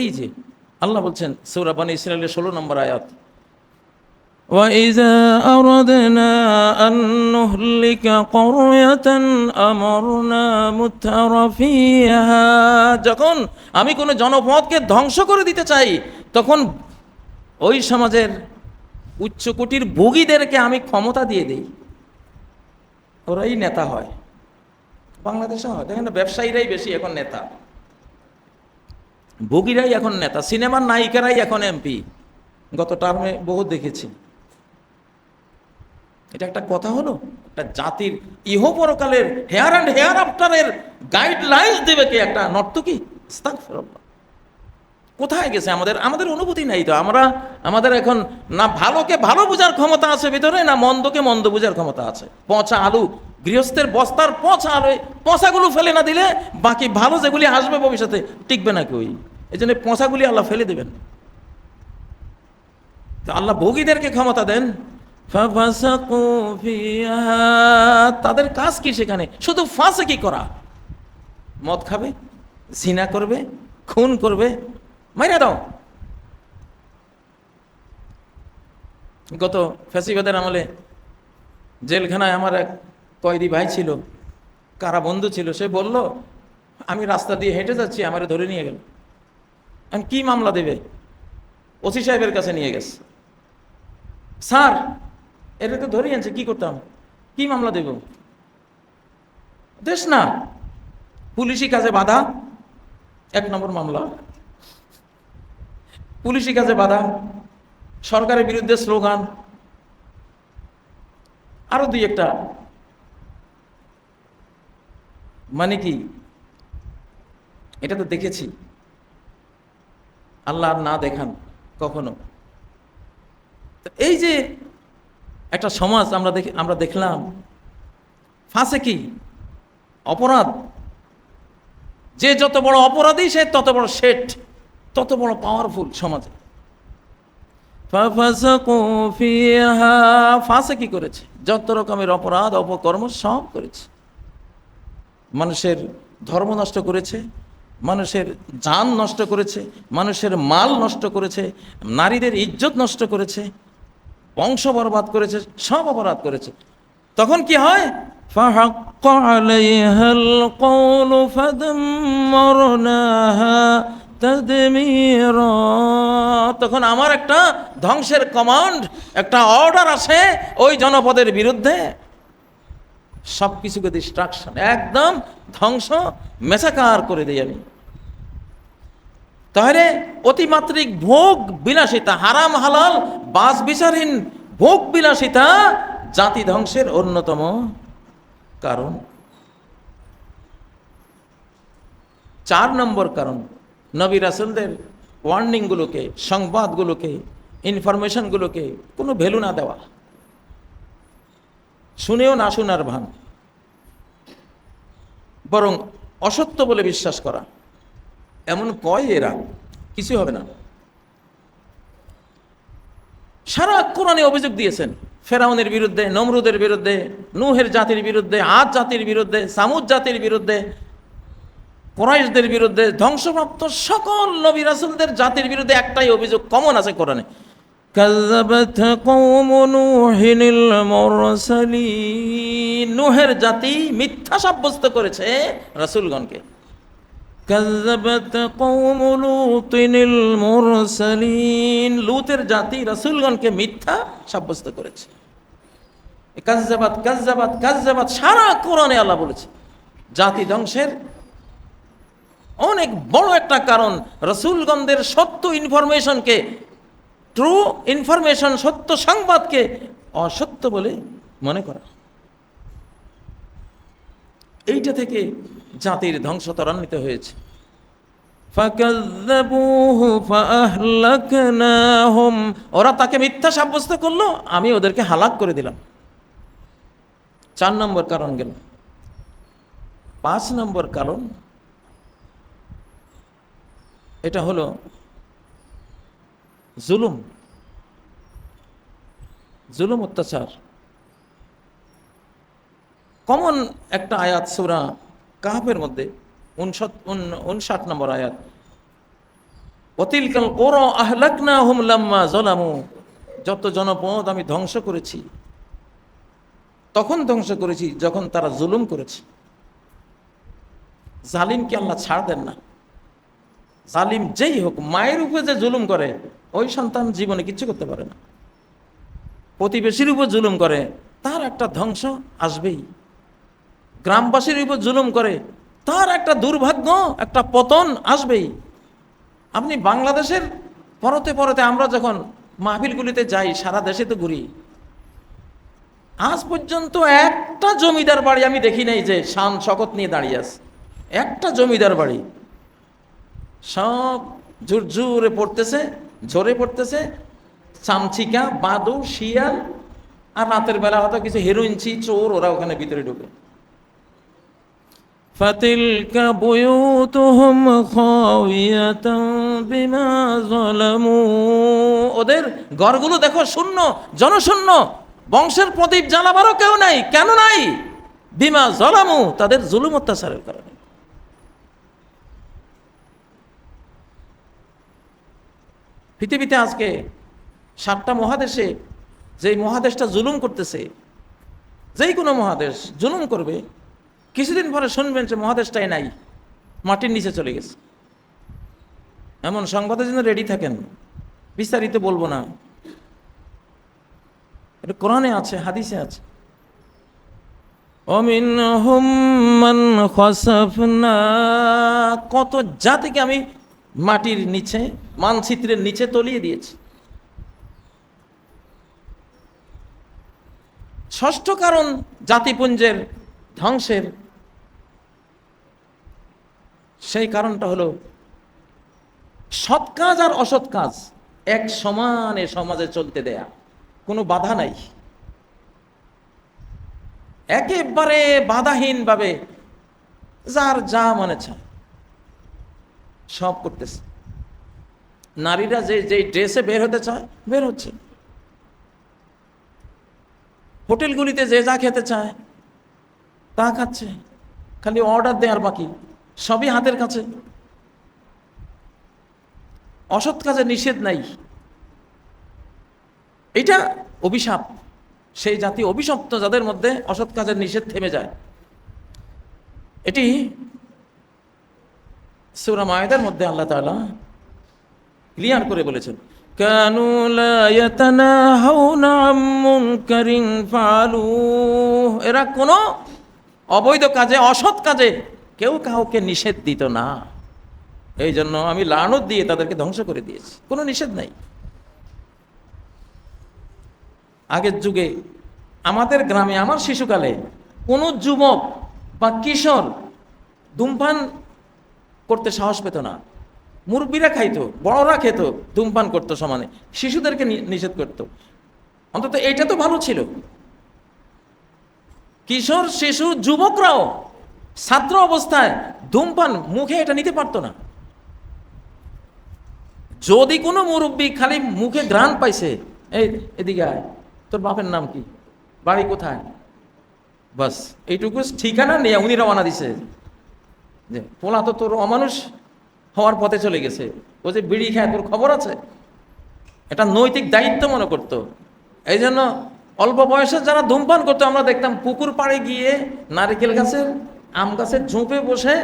এই যে আল্লাহ বলছেন সূরা বনী ইসরাঈলের 16 নম্বর আয়াত, وَإِذَا أَرَدْنَا أَن نُّهْلِكَ قَرْيَةً أَمَرْنَا مُتْرَفِيهَا। যখন আমি কোনো জনপদকে ধ্বংস করে দিতে চাই, তখন ওই সমাজের উচ্চকোটির ভোগীদেরকে আমি ক্ষমতা দিয়ে দিই, ওরাই নেতা হয়। বাংলাদেশে হয়, দেখেন ব্যবসায়ীরাই বেশি এখন নেতা, ভোগীরাই এখন নেতা, সিনেমার নায়িকারাই এখন এমপি। গত টার্মে বহু দেখেছি। এটা একটা কথা হলো? একটা জাতির ইহ পরকালের হেয়ার অ্যান্ড হেয়ার আফটারের গাইডলাইন্স দেবে কে? একটা নর্তকী? আস্তাগফিরুল্লাহ। কোথায় গেছে আমাদের অনুভূতি নাই তো। আমাদের এখন না ভালোকে ভালো বোঝার ক্ষমতা আছে ভিতরে, না মন্দকে মন্দ বোঝার ক্ষমতা আছে। পচা আলু, গৃহস্থের বস্তার পচা আলু, পচাগুলো ফেলে না দিলে বাকি ভালো যেগুলি আসবে ভবিষ্যতে টিকবে না কেউই। এই জন্য পচাগুলি আল্লাহ ফেলে দেবেন। তো আল্লাহ ভোগীদেরকে ক্ষমতা দেন। তাদের কাজ কি সেখানে? শুধু ফাঁসেকি করা, মদ খাবে, জিনা করবে, খুন করবে, মাইরা দাও। গত ফ্যাসিবাদের আমলে জেলখানায় আমার এক কয়েদি ভাই ছিল, কারা বন্ধু ছিল, সে বলল আমি রাস্তা দিয়ে হেঁটে যাচ্ছি, আমারে ধরে নিয়ে গেল। আমি কি মামলা দেবে? ওসি সাহেবের কাছে নিয়ে গেছে। স্যার এটা তো ধরে আনছে, কি করতাম, কি মামলা দেব? দেশ না, পুলিশি কাজে বাধা 1 নম্বর মামলা, পুলিশি কাজে বাধা, সরকারের বিরুদ্ধে স্লোগান, আরো 2-1টা। মানে কি? এটা তো দেখেছি, আল্লাহ না দেখান কখনো। এই যে একটা সমাজ আমরা দেখলাম, ফাঁসে কি অপরাধ, যে যত বড় অপরাধী সে তত বড় শেঠ, তত বড় পাওয়ারফুল সমাজে। ফাঁসে কি করেছে? যত রকমের অপরাধ অপকর্ম সব করেছে। মানুষের ধর্ম নষ্ট করেছে, মানুষের জান নষ্ট করেছে, মানুষের মাল নষ্ট করেছে, নারীদের ইজ্জত নষ্ট করেছে, বংশ বরবাদ করেছে, সব অপরাধ করেছে। তখন কি হয়? فحق عليها القول فدمرناها تدميرا। তখন আমার একটা ধ্বংসের কমান্ড, একটা অর্ডার আসে ওই জনপদের বিরুদ্ধে, সব কিছুকে ডিস্ট্রাকশন, একদম ধ্বংস, মেসাকার করে দিই আমি। তাহলে অতিমাত্রিক ভোগ বিলাসিতা, হারাম হালাল বাস বিচারহীন ভোগ বিলাসিতা জাতি ধ্বংসের অন্যতম কারণ। 4 নম্বর কারণ, নবী রাসূলদের ওয়ার্নিংগুলোকে, সংবাদগুলোকে, ইনফরমেশনগুলোকে কোনো ভ্যালু না দেওয়া, শুনেও না শোনার ভান, বরং অসত্য বলে বিশ্বাস করা। এমন কয় এরা, কিছু হবে না। সারা কোরআনে অভিযোগ দিয়েছেন ফেরাউনের বিরুদ্ধে, নমরুদের বিরুদ্ধে, নূহের জাতির বিরুদ্ধে, আদ জাতির বিরুদ্ধে, সামুদ জাতির বিরুদ্ধে, কুরাইশদের বিরুদ্ধে, ধ্বংসপ্রাপ্ত সকল নবী রাসূলদের জাতির বিরুদ্ধে একটাই অভিযোগ কমন আছে কোরআনে, কাযযাবাত কওম নূহিল মুরসালিন। নূহের জাতি মিথ্যা সাব্যস্ত করেছে রাসূলগণকে। কাযযাবাত কওম লূতিল মুরসালিন, লূতের জাতি রাসূলগণকে মিথ্যা সাব্যস্ত করেছে। কাযযাবাত কাযযাবাত কাযযাবাত সারা কোরআনে আল্লাহ বলেছে। জাতি ধ্বংসের অনেক বড় একটা কারণ রাসূলগণদের সত্য ইনফরমেশনকে, ট্রু ইনফরমেশন, সত্য সংবাদকে অসত্য বলে মনে করা। এইটা থেকে জাতির ধ্বংস ত্বরান্বিত হয়েছে। ফাকাযযাবুহু ফাআহলাকনাহুম, ওরা তাকে মিথ্যা সাব্যস্ত করলো, আমি ওদেরকে হালাক করে দিলাম। 4 নম্বর কারণ গেল। 5 নম্বর কারণ, এটা হলো জুলুম, জুলুম, অত্যাচার। কমন একটা আয়াত সূরা কাহফের মধ্যে 59 নম্বর আয়াত, ওয়াতিলকাল কুরা আহলাকনাহুম লাম্মা যালামু, যত জনপদ আমি ধ্বংস করেছি, তখন ধ্বংস করেছি যখন তারা জুলুম করেছে। জালিমকে আল্লাহ ছাড় দেন না। জালিম যেই হোক, মায়ের উপরে যে জুলুম করে ওই সন্তান জীবনে কিচ্ছু করতে পারে না। প্রতিবেশীর উপর জুলুম করে তার একটা ধ্বংস আসবেই। গ্রামবাসীর উপর জুলুম করে তার একটা দুর্ভাগ্য, একটা পতন আসবেই। আপনি বাংলাদেশের পরতে পরতে আমরা যখন মাহফিলগুলিতে যাই, সারা দেশে তো ঘুরি, আজ পর্যন্ত একটা জমিদার বাড়ি আমি দেখি নাই যে শান শকত নিয়ে দাঁড়িয়ে আছে। একটা জমিদার বাড়ি, সব ঝুরঝুরে পড়তেছে, ঝরে পড়তেছে, চামচিকা, বাদু, শিয়াল, আর রাতের বেলা হয়তো কিছু হেরোইনছি চোর, ওরা ওখানে ভিতরে ঢুকে। ফাতিলকা বুয়ুতুহুম খাওয়িয়াতান বিমা যালামু, ওদের ঘরগুলো দেখো শূন্য, জনশূন্য, বংশের প্রদীপ জ্বালাবারও কেউ নাই। কেন নাই? বিমা যালামু, তাদের জুলুম অত্যাচারের কারণে। পৃথিবীতে আজকে 7টা মহাদেশে যেই মহাদেশটা জুলুম করতেছে, যেই কোনো মহাদেশ জুলুম করবে, কিছুদিন পরে শুনবেন যে মহাদেশটাই নাই, মাটির নিচে চলে গেছে। এমন সংবাদের জন্য রেডি থাকেন, বিস্তারিত বলবো না, এটা কোরআনে আছে, হাদিসে আছে। ওমিনহুম মান খাসাফনা, কত জাতিকে আমি মাটির নিচে, মানচিত্রের নিচে তলিয়ে দিয়েছি। 6ষ্ঠ কারণ জাতিপুঞ্জের ধ্বংসের, সেই কারণটা হলো সৎ কাজ আর অসৎ কাজ এক সমানে সমাজে চলতে দেয়া, কোনো বাধা নাই, একেবারে বাধাহীন ভাবে যার যা মনে চায় সব করতেছে। নারীরা যে ড্রেসে বের হতে চায় বের হচ্ছে, হোটেলগুলিতে যে যা খেতে চায় তা খাচ্ছে, খালি অর্ডার দেওয়ার বাকি। সবই হাতের কাছে। অসৎ কাজে নিষেধ নাই, এটা অভিশাপ। সেই জাতি অভিশপ্ত যাদের মধ্যে অসৎ কাজের নিষেধ থেমে যায়। এটি সূরা মায়েদার মধ্যে আল্লাহ তাআলা ক্লিয়ার করে বলেছেন, কানু লা ইয়াতানাহাউনা আন মুনকারিন ফাআলুহু, এরা কোনো অবৈধ কাজে, অসৎ কাজে কেউ কাউকে নিষেধ দিত না। এই জন্য আমি লানত দিয়ে তাদেরকে ধ্বংস করে দিয়েছি, কোনো নিষেধ নাই। আগের যুগে আমাদের গ্রামে, আমার শিশুকালে কোনো যুবক বা কিশোর ধূমপান করতে সাহস পেত না। মুরব্বীরা খাইতো, বড়রা খেত, ধূমপান করতো সমানে, শিশুদেরকে নিষেধ করত। অন্তত এইটা তো ভালো ছিল। কিশোর, শিশু, যুবকরাও ছাত্র অবস্থায় ধূমপান মুখে এটা নিতে পারতো না। যদি কোনো মুরব্বী খালি মুখে ঘ্রাণ পাইছে, এই এদিকে আয়, তোর বাপের নাম কি, বাড়ি কোথায়, বাস এইটুকু ঠিকানা নিয়ে উনি রওনা দিছে যে পোলা তো তোর অমানুষ হওয়ার পথে চলে গেছে, ও যে বিড়ি খায় তোর খবর আছে। এটা নৈতিক দায়িত্ব মনে করত। এই জন্য অল্প বয়সে যারা ধূমপান করতো আমরা দেখতাম পুকুর পাড়ে গিয়ে নারকেল গাছের, আম গাছের ঝোপে বসে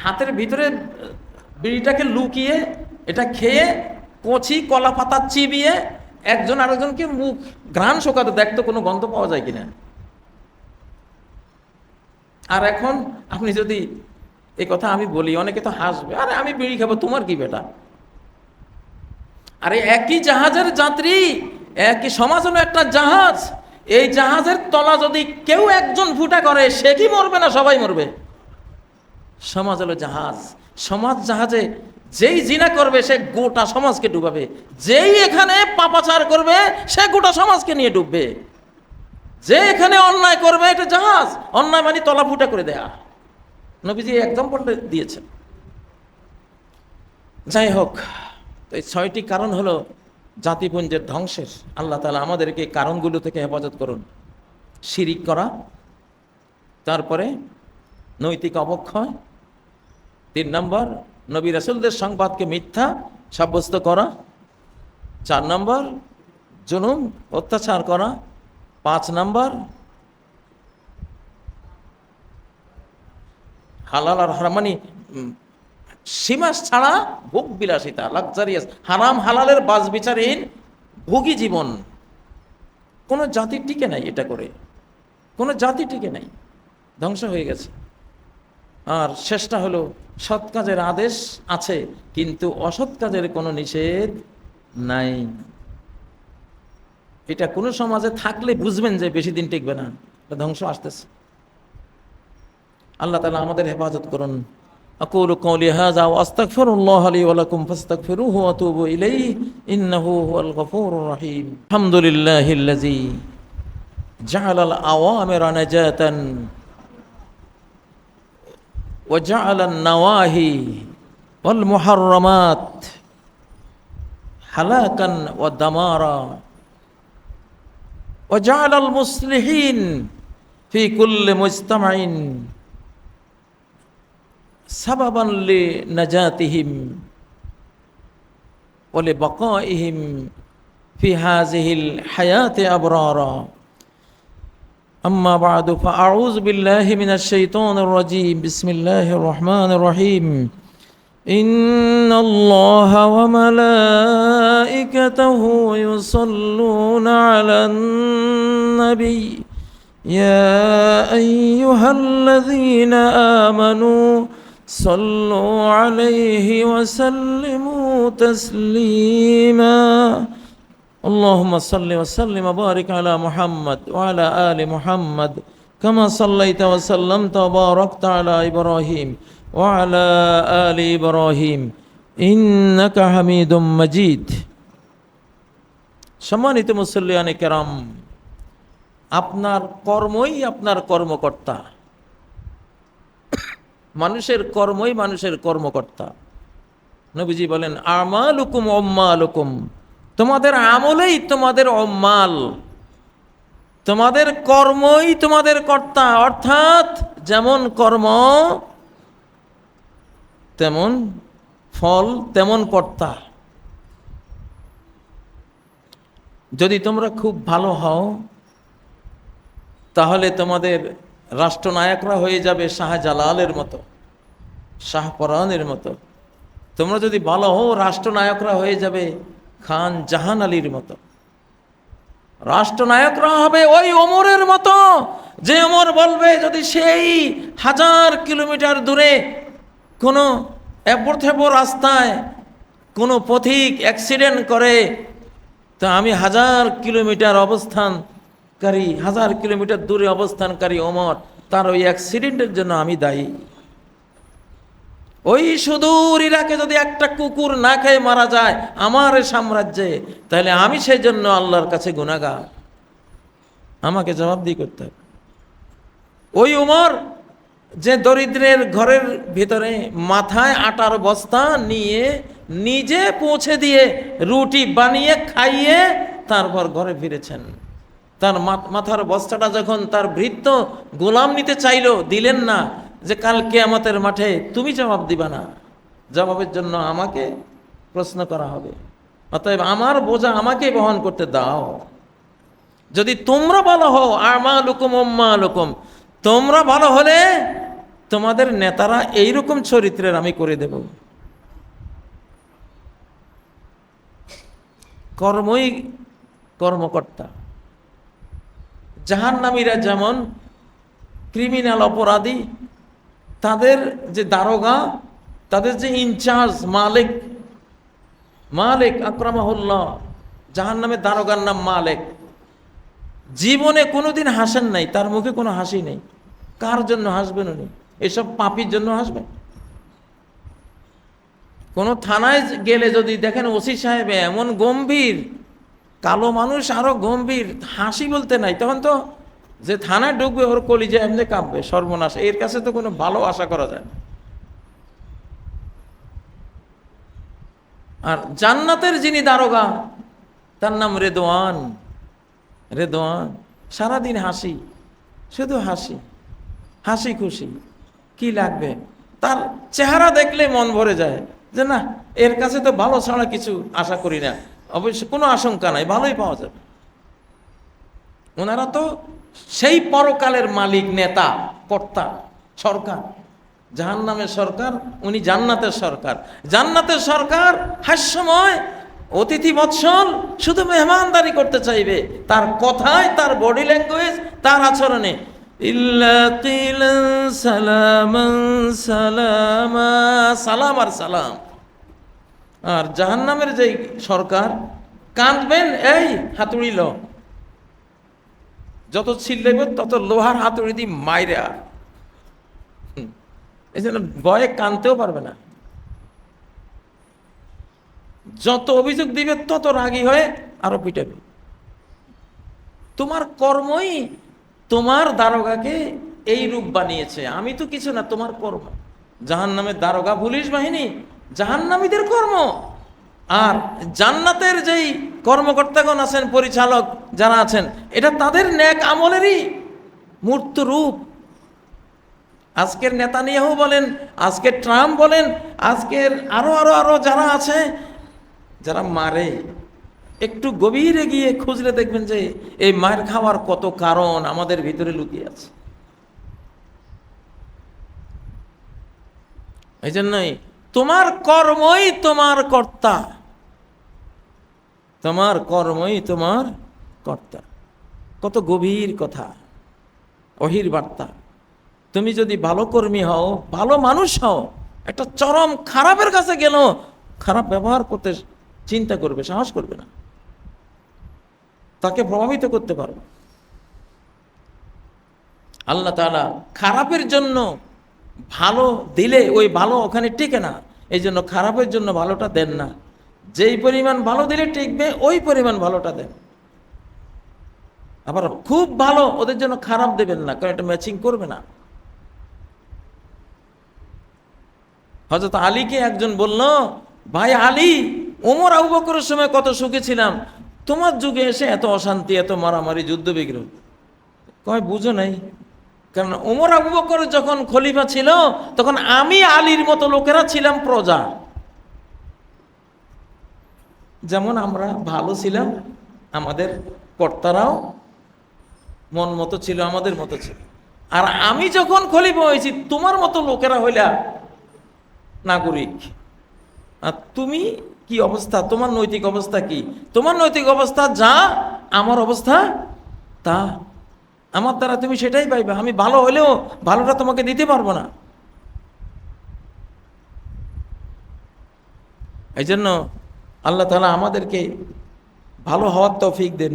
হাতের ভিতরে বিড়িটাকে লুকিয়ে এটা খেয়ে কচি কলা পাতা চিবিয়ে একজন আরেকজনকে মুখ ঘ্রাণ শোকাতে দেখতো কোনো গন্ধ পাওয়া যায় কিনা। আর এখন আপনি যদি এই কথা আমি বলি, অনেকে তো হাসবে, আরে আমি বিড়ি খাবো, তোমার কি বেটা। আরে একই জাহাজের যাত্রী, একই সমাজ হলো একটা জাহাজ। এই জাহাজের তলা যদি কেউ একজন ফুটা করে, সে কি মরবে না সবাই মরবে? সমাজ হলো জাহাজ। সমাজ জাহাজে যেই জিনা করবে সে গোটা সমাজকে ডুবাবে, যেই এখানে পাপাচার করবে সে গোটা সমাজকে নিয়ে ডুববে। যে এখানে অন্যায় করবে, এটা জাহাজ, অন্যায় মানে তলা ফুটা করে দেয়া। নবীজি এক্সাম্পল দিয়েছেন। যাই হোক, তো এই 6টি কারণ হলো জাতিপুঞ্জের ধ্বংসের। আল্লাহ তাআলা আমাদেরকে এই কারণগুলো থেকে হেফাজত করুন। শিরিক করা, তারপরে নৈতিক অবক্ষয়, 3 নম্বর নবী রাসূলদের সংবাদকে মিথ্যা সাব্যস্ত করা, 4 নম্বর জুলুম অত্যাচার করা, 5 নম্বর হালাল আর হারাম মানে সীমা ছাড়া ভোগ বিলাসিতা, লাক্সারিয়াস, হারাম হালালের বাজ বিচারহীন ভোগী জীবন। কোনো জাতি টিকে নাই এটা করে, কোনো জাতি টিকে নাই, ধ্বংস হয়ে গেছে। আর শেষটা হলো সৎ কাজের আদেশ আছে কিন্তু অসৎ কাজের কোনো নিষেধ নাই। এটা কোনো সমাজে থাকলে বুঝবেন যে বেশি দিন টিকবে না, ধ্বংস আসতেছে। আল্লাহ তাআলা আমাদের হেফাজত করুন। أقول قولي هذا وأستغفر الله لي ولكم فاستغفروه وأتوبوا إليه إنه هو الغفور الرحيم. الحمد لله الذي جعل الأوامر نجاة وجعل النواهي والمحرمات هلاكا ودمارا وجعل المصلحين في كل مجتمع سببا لنجاتهم ولبقائهم في هذه الحياة أبرارا. أما بعد فأعوذ بالله من الشيطان الرجيم. بسم الله الرحمن الرحيم. إن الله وملائكته يصلون على النبي يا أيها الذين آمنوا صلوا عليه وسلموا تسليما. اللهم صل وسلم وبارك على محمد وعلى آل محمد كما صليت وسلمت وباركت على إبراهيم وعلى آل إبراهيم إنك حميد مجيد. সম্মানিত মুসল্লিয়ানে কেরাম, আপনার কর্মই আপনার কর্মকর্তা। মানুষের কর্মই মানুষের কর্মকর্তা। নবীজি বলেন আমালুকুম উম্মালুকুম, তোমাদের আমলেই তোমাদের উম্মাল, তোমাদের কর্মই তোমাদের কর্তা, অর্থাৎ যেমন কর্ম তেমন ফল তেমন কর্তা। যদি তোমরা খুব ভালো হও তাহলে তোমাদের রাষ্ট্রনায়করা হয়ে যাবে শাহজালালের মতো, শাহপরানের মতো। তোমরা যদি ভালো হও রাষ্ট্রনায়করা হয়ে যাবে খান জাহান আলীর মতো। রাষ্ট্রনায়করা হবে ওই ওমরের মতো, যে ওমর বলবে যদি সেই 1000 কিলোমিটার দূরে কোনো এবড়-থেবড় রাস্তায় কোনো পথিক অ্যাক্সিডেন্ট করে, তা আমি 1000 কিলোমিটার অবস্থানকারী, 1000 কিলোমিটার দূরে অবস্থানকারী ওমর, তার ওই অ্যাক্সিডেন্টের জন্য আমি দায়ী। ওই সুদূর ইরাকে যদি একটা কুকুর না খেয়ে মারা যায় আমার সাম্রাজ্যে, তাহলে আমি সেই জন্য আল্লাহর কাছে গুনাহগার, আমাকে জবাবদিহি করতে হবে। ওই উমর যে দরিদ্রের ঘরের ভিতরে মাথায় আটার বস্তা নিয়ে নিজে পৌঁছে দিয়ে রুটি বানিয়ে খাইয়ে তারপর ঘরে ফিরেছেন। তার মাথার বস্তাটা যখন তার ভৃত্য গোলাম নিতে চাইলো, দিলেন না, যে কাল কিয়ামতের মাঠে তুমি জবাব দিবা না, জবাবের জন্য আমাকে প্রশ্ন করা হবে, অতএব আমার বোঝা আমাকে বহন করতে দাও। যদি তোমরা ভালো হও, আমালুকুম উম্মালুকুম, তোমরা ভালো হলে তোমাদের নেতারা এইরকম চরিত্রের আমি করে দেব। কর্মই কর্মকর্তা। জাহান্নামীরা যেমন ক্রিমিনাল অপরাধী, তাদের যে দারোগা, তাদের যে ইনচার্জ মালিক, মালিক আকরামাহুল্লাহ, জাহান্নামের দারোগার নাম মালিক, জীবনে কোনোদিন হাসেন নাই, তার মুখে কোনো হাসি নেই। কার জন্য হাসবেন উনি? এসব পাপীর জন্য হাসবেন? কোনো থানায় গেলে যদি দেখেন ওসি সাহেব এমন গম্ভীর, কালো মানুষ আরো গম্ভীর, হাসি বলতে নাই, তখন তো যে থানায় ঢুকবে ওর কলিজা এমনি কাঁপবে, সর্বনাশ, এর কাছে তো কোনো ভালো আশা করা যায় না। আর জান্নাতের যিনি দারোগা তার নাম রেদওয়ান। রেদওয়ান সারাদিন হাসি, শুধু হাসি, হাসি খুশি, কি লাগবে? তার চেহারা দেখলে মন ভরে যায় যে না, এর কাছে তো ভালো ছাড়া কিছু আশা করি না, অবশ্য কোনো আশঙ্কা নাই, ভালোই পাওয়া যাবে। ওনারা তো সেই পরকালের মালিক, নেতা, কর্তা, সরকার। জাহান্নামের সরকার, উনি জান্নাতের সরকার। জান্নাতের সরকার হাস্যময়, অতিথি বৎসল, শুধু মেহমানদারি করতে চাইবে, তার কথায়, তার বডি ল্যাঙ্গুয়েজ, তার আচরণে। ইল্লা কিলান সালামান সালামা, সালাম আর সালাম। আর জাহান্নামের যে সরকার, কাঁদবেন, এই হাতুড়ি ল, যত ছিল্লাইব তত লোহার হাতুড়ি দিয়ে মাইরা, এই জন্য ভয়ে কানতেও পারবে না। যত অভিযোগ দিবে তত রাগী হয়ে আরো পিটাবে। তোমার কর্মই তোমার দারোগাকে এই রূপ বানিয়েছে, আমি তো কিছু না, তোমার কর্ম। জাহান্নামের দারোগা পুলিশ বাহিনী জাহান্নামীদের কর্ম, আর জান্নাতের যেই কর্মকর্তাগণ আছেন, পরিচালক যারা আছেন, এটা তাদের নেক আমলেরই মূর্ত রূপ। আজকের নেতানিয়াহু বলেন, আজকের ট্রাম্প বলেন, আজকের আরো আরো আরো যারা আছে, যারা মারে, একটু গভীরে গিয়ে খুঁজলে দেখবেন যে এই মার খাওয়ার কত কারণ আমাদের ভিতরে লুকিয়ে আছে। এই জন্যই তোমার কর্মই তোমার কর্তা, তোমার কর্মই তোমার কর্তা। কত গভীর কথা, ওহির বার্তা। তুমি যদি ভালো কর্মী হও, ভালো মানুষ হও, একটা চরম খারাপের কাছে গেল, খারাপ ব্যবহার করতে চিন্তা করবে, সাহস করবে না, তাকে প্রভাবিত করতে পারবে। আল্লাহ তাআলা খারাপের জন্য ভালো দিলে ওই ভালো ওখানে টিকে না, এই জন্য খারাপের জন্য ভালোটা দেন না। যেই পরিমাণ ভালো দিলে টিকবে ওই পরিমাণ ভালোটা দেন। আবার খুব ভালো, ওদের জন্য খারাপ দেবেন না, কারণ এটা ম্যাচিং করবে না। হযরত আলীকে একজন বলল, ভাই আলী, ওমর আবু বকরের সময় কত সুখে ছিলাম, তোমার যুগে এসে এত অশান্তি, এত মারামারি, যুদ্ধ বিগ্রহ। কয় বুঝো নাই, কারণ ওমর আবু বকর যখন খলিফা ছিল তখন আমি আলীর মতো লোকেরা ছিলাম প্রজা। যেমন আমরা ভালো ছিলাম, আমাদের কর্তারাও মন মতো ছিল, আমাদের মতো ছিল। আর আমি যখন খলিফা হয়েছি তোমার মতো লোকেরা হইলা নাগরিক, আর তুমি কি অবস্থা, তোমার নৈতিক অবস্থা কি? তোমার নৈতিক অবস্থা যা, আমার অবস্থা তা। আমার দ্বারা তুমি সেটাই পাইবা, আমি ভালো হলেও ভালোটা তোমাকে দিতে পারবো না। এই জন্য আল্লাহ তাআলা আমাদেরকে ভালো হওয়ার তৌফিক দেন।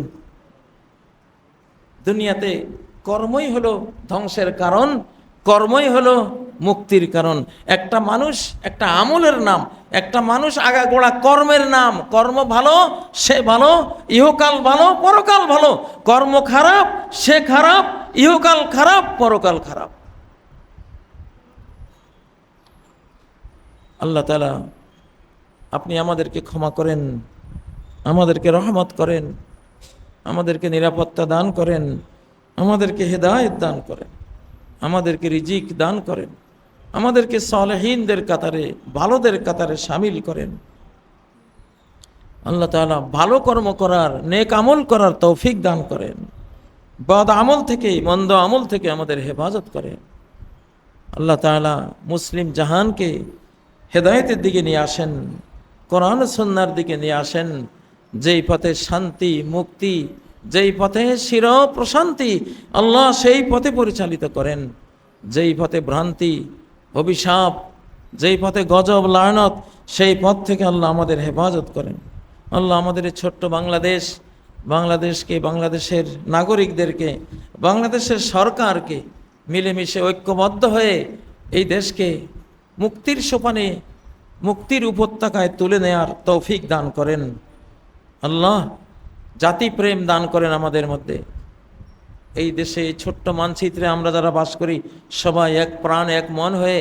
দুনিয়াতে কর্মই হলো ধ্বংসের কারণ, কর্মই হলো মুক্তির কারণ। একটা মানুষ একটা আমলের নাম, একটা মানুষ আগাগোড়া কর্মের নাম। কর্ম ভালো সে ভালো, ইহকাল ভালো পরকাল ভালো। কর্ম খারাপ সে খারাপ, ইহকাল খারাপ পরকাল খারাপ। আল্লাহ তাআলা আপনি আমাদেরকে ক্ষমা করেন, আমাদেরকে রহমত করেন, আমাদেরকে নিরাপত্তা দান করেন, আমাদেরকে হেদায়েত দান করেন, আমাদেরকে রিজিক দান করেন, আমাদেরকে সালেহীনদের কাতারে, ভালোদের কাতারে শামিল করেন। আল্লাহ তাআলা ভালো কর্ম করার, নেক আমল করার তৌফিক দান করেন। বদ আমল থেকে, মন্দ আমল থেকে আমাদের হেফাজত করেন। আল্লাহ তাআলা মুসলিম জাহানকে হেদায়েতের দিকে নিয়ে আসেন, কোরআন সুন্নাহর দিকে নিয়ে আসেন। যেই পথে শান্তি মুক্তি, যেই পথে চির প্রশান্তি, আল্লাহ সেই পথে পরিচালিত করেন। যেই পথে ভ্রান্তি অভিশাপ, যেই পথে গজব লানত, সেই পথ থেকে আল্লাহ আমাদের হেফাজত করেন। আল্লাহ আমাদের এই ছোট্ট বাংলাদেশ, বাংলাদেশকে, বাংলাদেশের নাগরিকদেরকে, বাংলাদেশের সরকারকে মিলেমিশে ঐক্যবদ্ধ হয়ে এই দেশকে মুক্তির সোপানে, মুক্তির উপত্যকায় তুলে নেয়ার তৌফিক দান করেন। আল্লাহ জাতি প্রেম দান করেন আমাদের মধ্যে। এই দেশে, এই ছোট্ট মানচিত্রে আমরা যারা বাস করি, সবাই এক প্রাণ এক মন হয়ে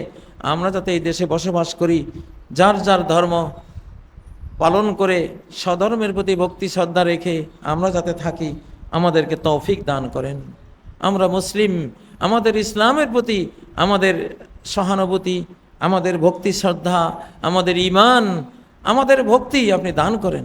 আমরা যাতে এই দেশে বসবাস করি, যার যার ধর্ম পালন করে স্বধর্মের প্রতি ভক্তি শ্রদ্ধা রেখে আমরা যাতে থাকি, আমাদেরকে তৌফিক দান করেন। আমরা মুসলিম, আমাদের ইসলামের প্রতি আমাদের সহানুভূতি, আমাদের ভক্তি শ্রদ্ধা, আমাদের ঈমান, আমাদের ভক্তি আপনি দান করেন।